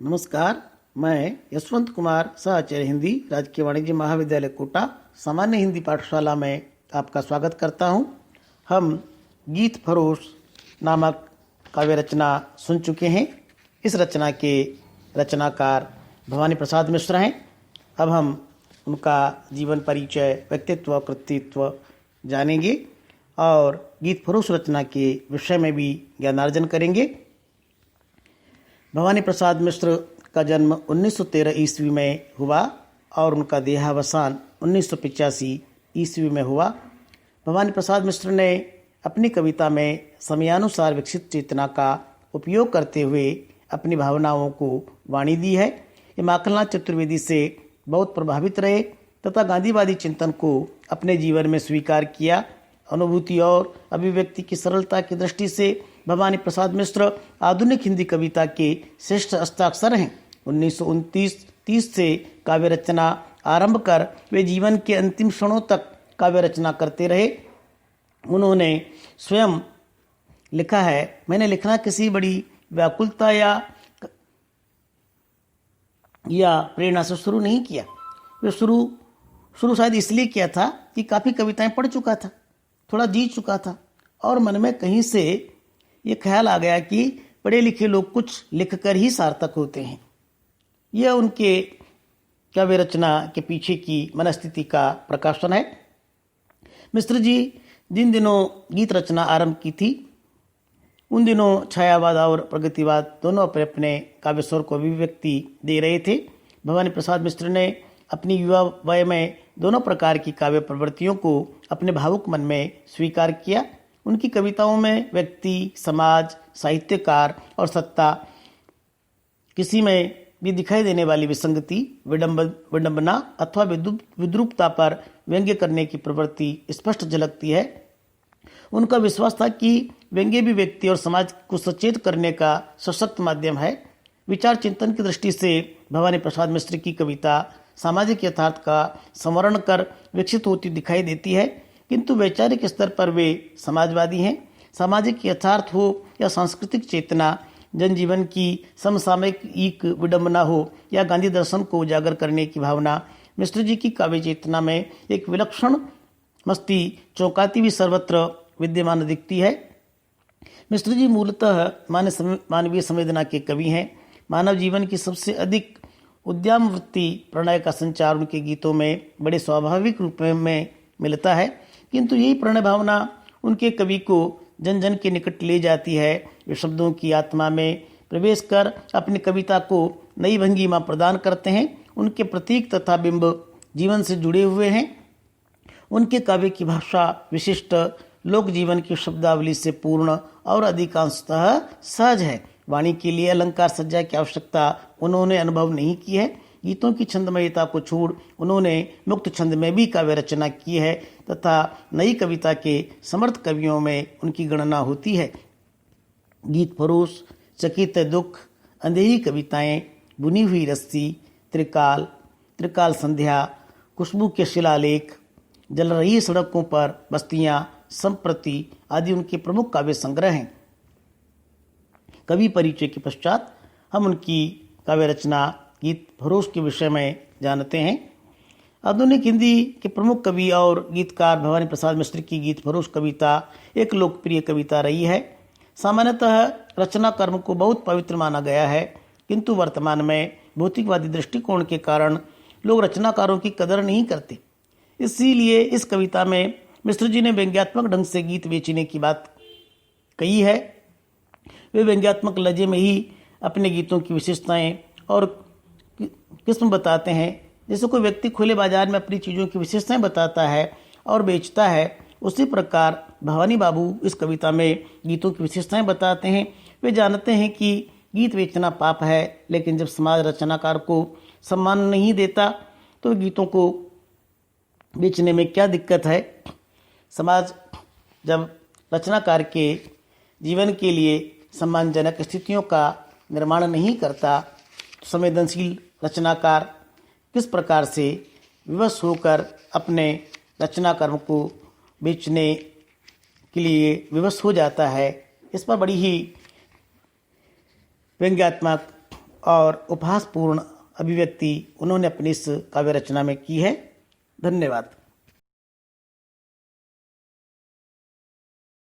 नमस्कार। मैं यशवंत कुमार सहआचार्य हिंदी राजकीय वाणिज्य महाविद्यालय कोटा सामान्य हिंदी पाठशाला में आपका स्वागत करता हूं। हम गीत फरोश नामक काव्य रचना सुन चुके हैं। इस रचना के रचनाकार भवानी प्रसाद मिश्र हैं। अब हम उनका जीवन परिचय, व्यक्तित्व, कृतित्व जानेंगे और गीत फरोश रचना के विषय में भी ज्ञानार्जन करेंगे। भवानी प्रसाद मिश्र का जन्म 1913 ईस्वी में हुआ और उनका देहावसान 1985 ईस्वी में हुआ। भवानी प्रसाद मिश्र ने अपनी कविता में समयानुसार विकसित चेतना का उपयोग करते हुए अपनी भावनाओं को वाणी दी है। ये माखनलाल चतुर्वेदी से बहुत प्रभावित रहे तथा गांधीवादी चिंतन को अपने जीवन में स्वीकार किया। अनुभूति और अभिव्यक्ति की सरलता की दृष्टि से भवानी प्रसाद मिश्र आधुनिक हिंदी कविता के श्रेष्ठ हस्ताक्षर हैं। 1929-30 से काव्य रचना आरंभ कर वे जीवन के अंतिम क्षणों तक काव्य रचना करते रहे। उन्होंने स्वयं लिखा है, मैंने लिखना किसी बड़ी व्याकुलता या प्रेरणा से शुरू नहीं किया। वे शुरू शायद इसलिए किया था कि काफ़ी कविताएं पढ़ चुका था, थोड़ा जी चुका था और मन में कहीं से ये ख्याल आ गया कि पढ़े लिखे लोग कुछ लिखकर ही सार्थक होते हैं। यह उनके काव्य रचना के पीछे की मनस्थिति का प्रकाशन है। मिश्र जी जिन दिनों गीत रचना आरंभ की थी उन दिनों छायावाद और प्रगतिवाद दोनों अपने अपने काव्य स्वर को अभिव्यक्ति दे रहे थे। भवानी प्रसाद मिश्र ने अपनी युवा वय में दोनों प्रकार की काव्य प्रवृत्तियों को अपने भावुक मन में स्वीकार किया। उनकी कविताओं में व्यक्ति, समाज, साहित्यकार और सत्ता किसी में भी दिखाई देने वाली विसंगति, विडंबना अथवा विद्रूपता पर व्यंग्य करने की प्रवृत्ति स्पष्ट झलकती है। उनका विश्वास था कि व्यंग्य भी व्यक्ति और समाज को सचेत करने का सशक्त माध्यम है। विचार चिंतन की दृष्टि से भवानी प्रसाद मिश्र की कविता सामाजिक यथार्थ का संवरण कर विकसित होती दिखाई देती है, किंतु वैचारिक स्तर पर वे समाजवादी हैं। सामाजिक यथार्थ हो या सांस्कृतिक चेतना, जनजीवन की समसामयिक विडंबना हो या गांधी दर्शन को उजागर करने की भावना, मिश्र जी की काव्य चेतना में एक विलक्षण मस्ती चौंकाती भी सर्वत्र विद्यमान दिखती है। मिश्र जी मूलतः मानवीय संवेदना के कवि हैं। मानव जीवन की सबसे अधिक उद्यमवृत्ति प्रणय का संचार उनके गीतों में बड़े स्वाभाविक रूप में मिलता है, किंतु यही प्रणय भावना उनके कवि को जन जन के निकट ले जाती है। वे शब्दों की आत्मा में प्रवेश कर अपनी कविता को नई भंगिमा प्रदान करते हैं। उनके प्रतीक तथा बिंब जीवन से जुड़े हुए हैं। उनके काव्य की भाषा विशिष्ट लोक जीवन की शब्दावली से पूर्ण और अधिकांशतः सहज है। वाणी के लिए अलंकार सज्जा की आवश्यकता उन्होंने अनुभव नहीं की है। गीतों की छंदमयता को छोड़ उन्होंने मुक्त छंद में भी काव्य रचना की है तथा नई कविता के समर्थ कवियों में उनकी गणना होती है। गीत फरोश, चकित दुख, अंधेरी कविताएं, बुनी हुई रस्सी, त्रिकाल संध्या, खुशबू के शिलालेख, जल रही सड़कों पर बस्तियां, संप्रति आदि उनके प्रमुख काव्य संग्रह हैं। कवि परिचय के पश्चात हम उनकी काव्य रचना गीत फरोश के विषय में जानते हैं। आधुनिक हिंदी के प्रमुख कवि और गीतकार भवानी प्रसाद मिश्र की गीत फरोश कविता एक लोकप्रिय कविता रही है। सामान्यतः रचना कर्म को बहुत पवित्र माना गया है, किंतु वर्तमान में भौतिकवादी दृष्टिकोण के कारण लोग रचनाकारों की कदर नहीं करते। इसीलिए इस कविता में मिश्र जी ने व्यंग्यात्मक ढंग से गीत बेचने की बात कही है। वे व्यंग्यात्मक लहजे में ही अपने गीतों की विशेषताएं और किस्म बताते हैं। जैसे कोई व्यक्ति खुले बाजार में अपनी चीज़ों की विशेषताएं बताता है और बेचता है, उसी प्रकार भवानी बाबू इस कविता में गीतों की विशेषताएं बताते हैं। वे जानते हैं कि गीत बेचना पाप है, लेकिन जब समाज रचनाकार को सम्मान नहीं देता तो गीतों को बेचने में क्या दिक्कत है। समाज जब रचनाकार के जीवन के लिए सम्मानजनक स्थितियों का निर्माण नहीं करता तो संवेदनशील रचनाकार किस प्रकार से विवश होकर अपने रचना कर्म को बेचने के लिए विवश हो जाता है। इस पर बड़ी ही व्यंग्यात्मक और उपहासपूर्ण अभिव्यक्ति उन्होंने अपनी इस काव्य रचना में की है। धन्यवाद।